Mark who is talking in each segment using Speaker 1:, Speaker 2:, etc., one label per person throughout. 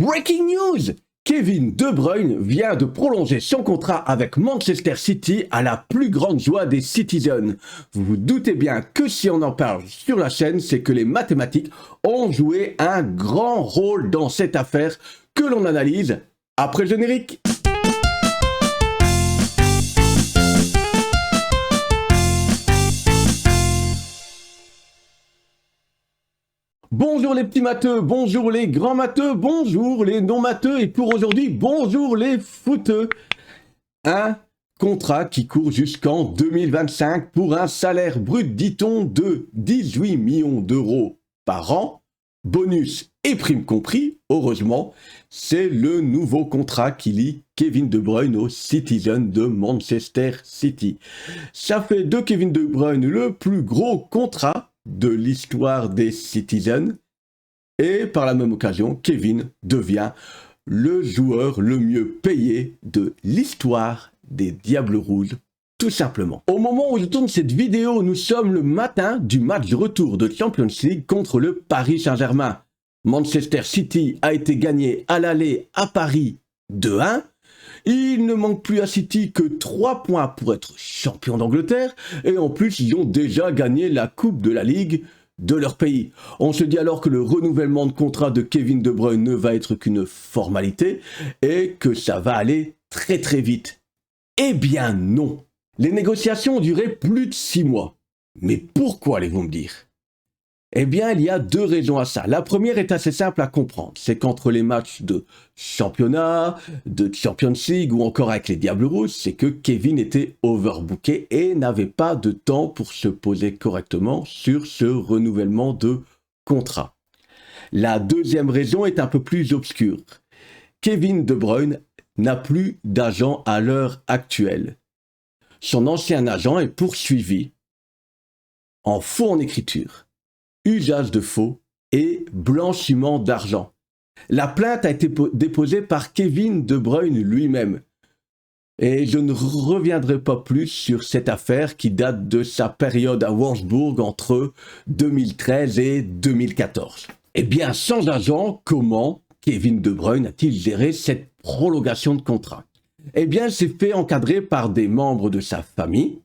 Speaker 1: Breaking news! Kevin De Bruyne vient de prolonger son contrat avec Manchester City à la plus grande joie des Citizens. Vous vous doutez bien que si on en parle sur la chaîne, c'est que les mathématiques ont joué un grand rôle dans cette affaire que l'on analyse après le générique. Bonjour les petits matheux, bonjour les grands matheux, bonjour les non-matheux et pour aujourd'hui, bonjour les footeux. Un contrat qui court jusqu'en 2025 pour un salaire brut, dit-on, de 18 millions d'euros par an, bonus et primes compris, heureusement, c'est le nouveau contrat qui lie Kevin De Bruyne aux Citizens de Manchester City. Ça fait de Kevin De Bruyne le plus gros contrat de l'histoire des Citizens et par la même occasion, Kevin devient le joueur le mieux payé de l'histoire des Diables Rouges, tout simplement. Au moment où je tourne cette vidéo, nous sommes le matin du match de retour de Champions League contre le Paris Saint-Germain. Manchester City a été gagné à l'aller à Paris 2-1. Il ne manque plus à City que 3 points pour être champion d'Angleterre et en plus ils ont déjà gagné la Coupe de la Ligue de leur pays. On se dit alors que le renouvellement de contrat de Kevin De Bruyne ne va être qu'une formalité et que ça va aller très très vite. Eh bien non. Les négociations ont duré plus de 6 mois. Mais pourquoi allez-vous me dire ? Eh bien, il y a 2 raisons à ça. La première est assez simple à comprendre. C'est qu'entre les matchs de championnat, de Champions League ou encore avec les Diables Rouges, c'est que Kevin était overbooké et n'avait pas de temps pour se poser correctement sur ce renouvellement de contrat. La deuxième raison est un peu plus obscure. Kevin De Bruyne n'a plus d'agent à l'heure actuelle. Son ancien agent est poursuivi en faux en écriture, usage de faux et blanchiment d'argent. La plainte a été déposée par Kevin De Bruyne lui-même. Et je ne reviendrai pas plus sur cette affaire qui date de sa période à Wolfsburg entre 2013 et 2014. Eh bien, sans agent, comment Kevin De Bruyne a-t-il géré cette prolongation de contrat ? Eh bien, il s'est fait encadrer par des membres de sa famille,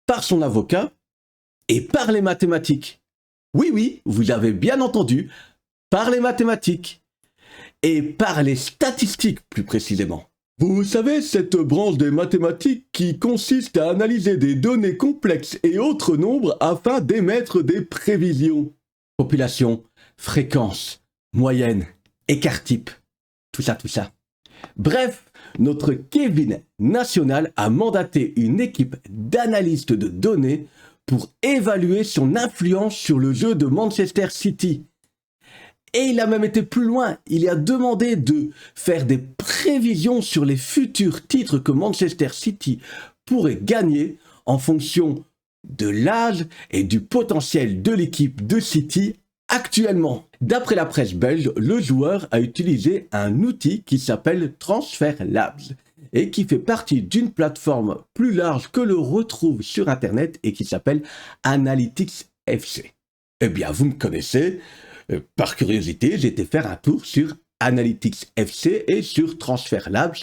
Speaker 1: par son avocat et par les mathématiques. Oui, vous avez bien entendu, par les mathématiques et par les statistiques plus précisément. Vous savez, cette branche des mathématiques qui consiste à analyser des données complexes et autres nombres afin d'émettre des prévisions. Population, fréquence, moyenne, écart type, tout ça. Bref, notre Kevin national a mandaté une équipe d'analystes de données pour évaluer son influence sur le jeu de Manchester City. Et il a même été plus loin, il a demandé de faire des prévisions sur les futurs titres que Manchester City pourrait gagner en fonction de l'âge et du potentiel de l'équipe de City actuellement. D'après la presse belge, le joueur a utilisé un outil qui s'appelle Transfer Labs et qui fait partie d'une plateforme plus large que l'on retrouve sur Internet et qui s'appelle Analytics FC. Eh bien, vous me connaissez, par curiosité, j'ai été faire un tour sur Analytics FC et sur Transfer Labs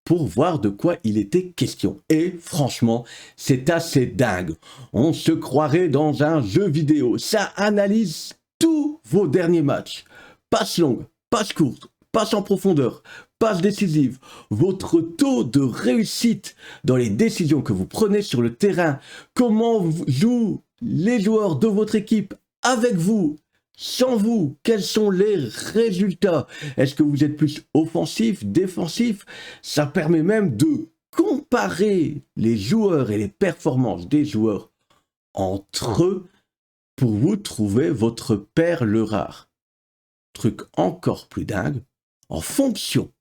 Speaker 1: pour voir de quoi il était question. Et franchement, c'est assez dingue. On se croirait dans un jeu vidéo. Ça analyse tous vos derniers matchs. Passes longues, passes courtes, passes en profondeur, passes décisives, votre taux de réussite dans les décisions que vous prenez sur le terrain, comment jouent les joueurs de votre équipe avec vous, sans vous, quels sont les résultats? Est-ce que vous êtes plus offensif, défensif? Ça permet même de comparer les joueurs et les performances des joueurs entre eux pour vous trouver votre perle rare. Truc encore plus dingue, en fonction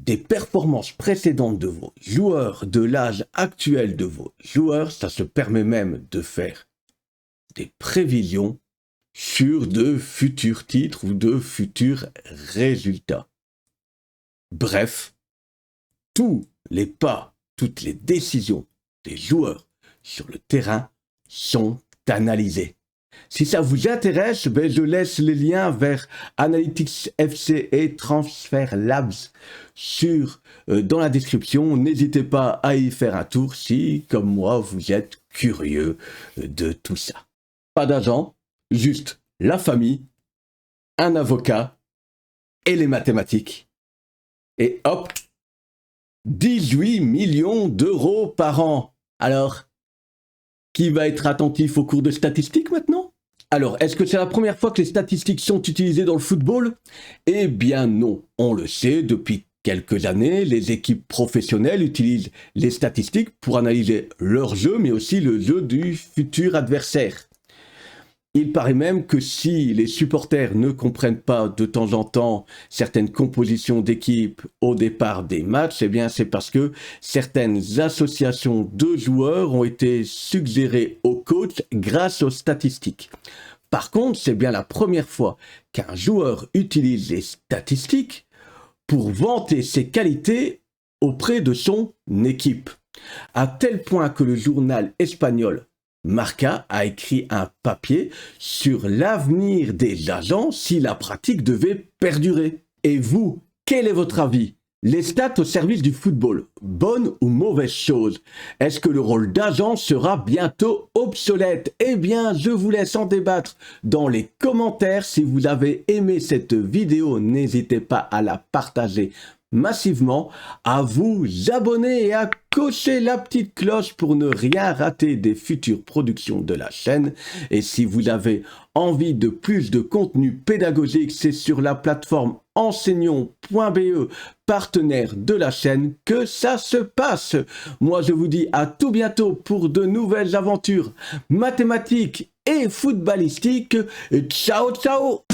Speaker 1: des performances précédentes de vos joueurs, de l'âge actuel de vos joueurs, ça se permet même de faire des prévisions sur de futurs titres ou de futurs résultats. Bref, tous les pas, toutes les décisions des joueurs sur le terrain sont analysées. Si ça vous intéresse, ben je laisse les liens vers Analytics FC et Transfer Labs dans la description. N'hésitez pas à y faire un tour si, comme moi, vous êtes curieux de tout ça. Pas d'agent, juste la famille, un avocat et les mathématiques. Et hop, 18 millions d'euros par an. Alors, qui va être attentif aux cours de statistiques maintenant ? Alors, est-ce que c'est la première fois que les statistiques sont utilisées dans le football ? Eh bien non, on le sait, depuis quelques années, les équipes professionnelles utilisent les statistiques pour analyser leur jeu, mais aussi le jeu du futur adversaire. Il paraît même que si les supporters ne comprennent pas de temps en temps certaines compositions d'équipe au départ des matchs, eh bien c'est parce que certaines associations de joueurs ont été suggérées aux coachs grâce aux statistiques. Par contre, c'est bien la première fois qu'un joueur utilise les statistiques pour vanter ses qualités auprès de son équipe. À tel point que le journal espagnol Marca a écrit un papier sur l'avenir des agents si la pratique devait perdurer. Et vous, quel est votre avis ? Les stats au service du football, bonne ou mauvaise chose ? Est-ce que le rôle d'agent sera bientôt obsolète ? Eh bien, je vous laisse en débattre dans les commentaires. Si vous avez aimé cette vidéo, n'hésitez pas à la partager massivement, à vous abonner et à cocher la petite cloche pour ne rien rater des futures productions de la chaîne. Et si vous avez envie de plus de contenu pédagogique, c'est sur la plateforme enseignons.be, partenaire de la chaîne, que ça se passe. Moi, je vous dis à tout bientôt pour de nouvelles aventures mathématiques et footballistiques. Ciao, ciao!